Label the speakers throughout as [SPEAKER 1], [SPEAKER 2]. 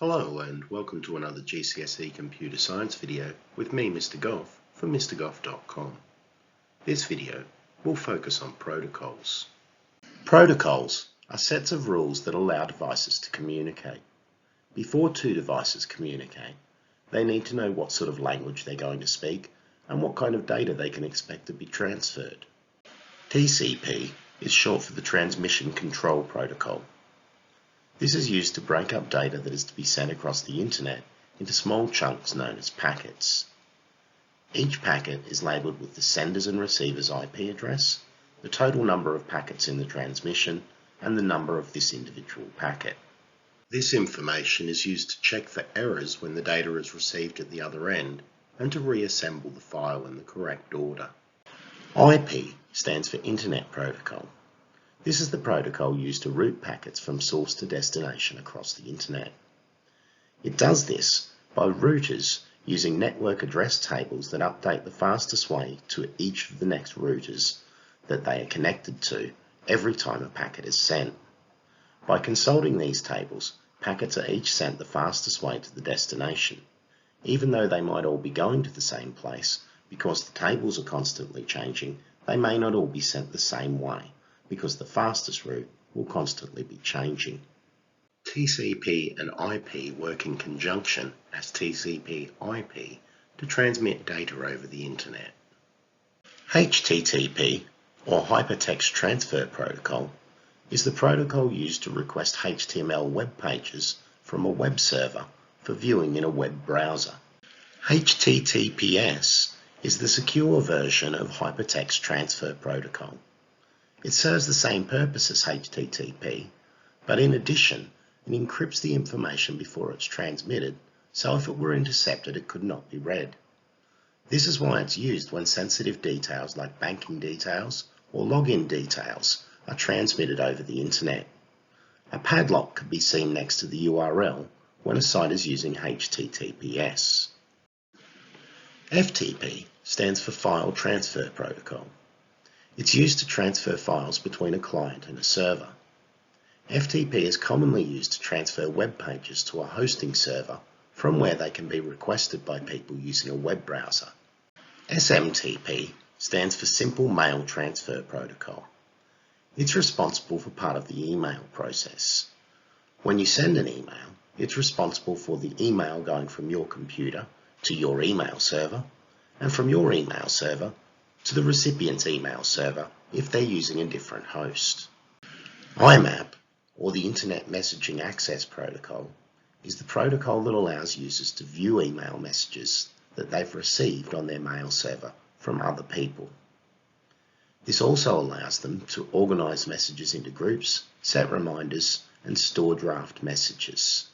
[SPEAKER 1] Hello and welcome to another GCSE Computer Science video with me, Mr Goff, from MrGoff.com. This video will focus on protocols. Protocols are sets of rules that allow devices to communicate. Before two devices communicate, they need to know what sort of language they're going to speak and what kind of data they can expect to be transferred. TCP is short for the Transmission Control Protocol. This is used to break up data that is to be sent across the internet into small chunks known as packets. Each packet is labelled with the sender's and receiver's IP address, the total number of packets in the transmission, and the number of this individual packet. This information is used to check for errors when the data is received at the other end and to reassemble the file in the correct order. IP stands for Internet Protocol. This is the protocol used to route packets from source to destination across the internet. It does this by routers using network address tables that update the fastest way to each of the next routers that they are connected to every time a packet is sent. By consulting these tables, packets are each sent the fastest way to the destination, even though they might all be going to the same place. Because the tables are constantly changing, they may not all be sent the same way, because the fastest route will constantly be changing. TCP and IP work in conjunction as TCP/IP to transmit data over the internet. HTTP, or Hypertext Transfer Protocol, is the protocol used to request HTML web pages from a web server for viewing in a web browser. HTTPS is the secure version of Hypertext Transfer Protocol. It serves the same purpose as HTTP, but in addition, it encrypts the information before it's transmitted, so if it were intercepted, it could not be read. This is why it's used when sensitive details like banking details or login details are transmitted over the internet. A padlock could be seen next to the URL when a site is using HTTPS. FTP stands for File Transfer Protocol. It's used to transfer files between a client and a server. FTP is commonly used to transfer web pages to a hosting server from where they can be requested by people using a web browser. SMTP stands for Simple Mail Transfer Protocol. It's responsible for part of the email process. When you send an email, it's responsible for the email going from your computer to your email server, and from your email server to the recipient's email server if they're using a different host. IMAP, or the Internet Messaging Access Protocol, is the protocol that allows users to view email messages that they've received on their mail server from other people. This also allows them to organise messages into groups, set reminders, and store draft messages.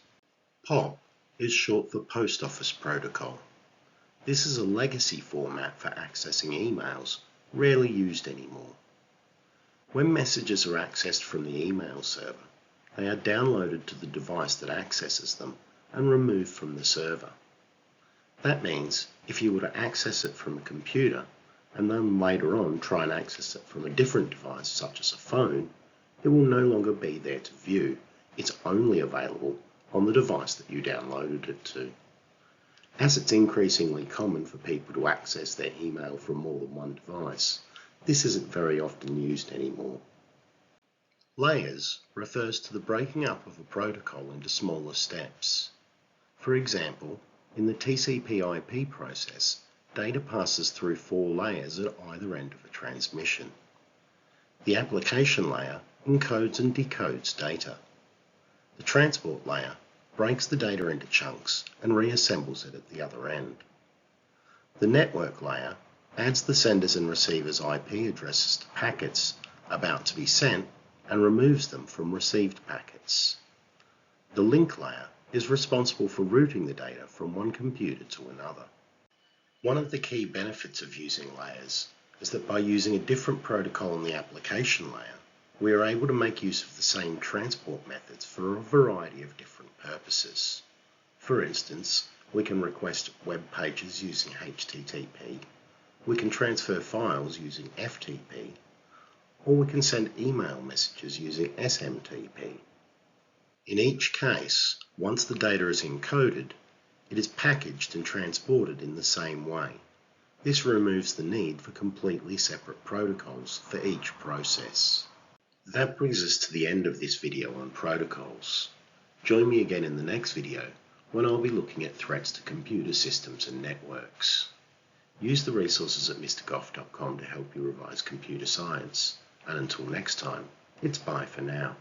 [SPEAKER 1] POP is short for Post Office Protocol. This is a legacy format for accessing emails, rarely used anymore. When messages are accessed from the email server, they are downloaded to the device that accesses them and removed from the server. That means if you were to access it from a computer and then later on try and access it from a different device such as a phone, it will no longer be there to view. It's only available on the device that you downloaded it to. As it's increasingly common for people to access their email from more than one device, this isn't very often used anymore. Layers refers to the breaking up of a protocol into smaller steps. For example, in the TCP/IP process, data passes through 4 layers at either end of a transmission. The application layer encodes and decodes data. The transport layer breaks the data into chunks and reassembles it at the other end. The network layer adds the sender's and receiver's IP addresses to packets about to be sent and removes them from received packets. The link layer is responsible for routing the data from one computer to another. One of the key benefits of using layers is that by using a different protocol in the application layer, we are able to make use of the same transport methods for a variety of different purposes. For instance, we can request web pages using HTTP, we can transfer files using FTP, or we can send email messages using SMTP. In each case, Once the data is encoded, it is packaged and transported in the same way. This removes the need for completely separate protocols for each process. That brings us to the end of this video on protocols. Join me again in the next video when I'll be looking at threats to computer systems and networks. Use the resources at mrgoff.com to help you revise computer science. And until next time, it's bye for now.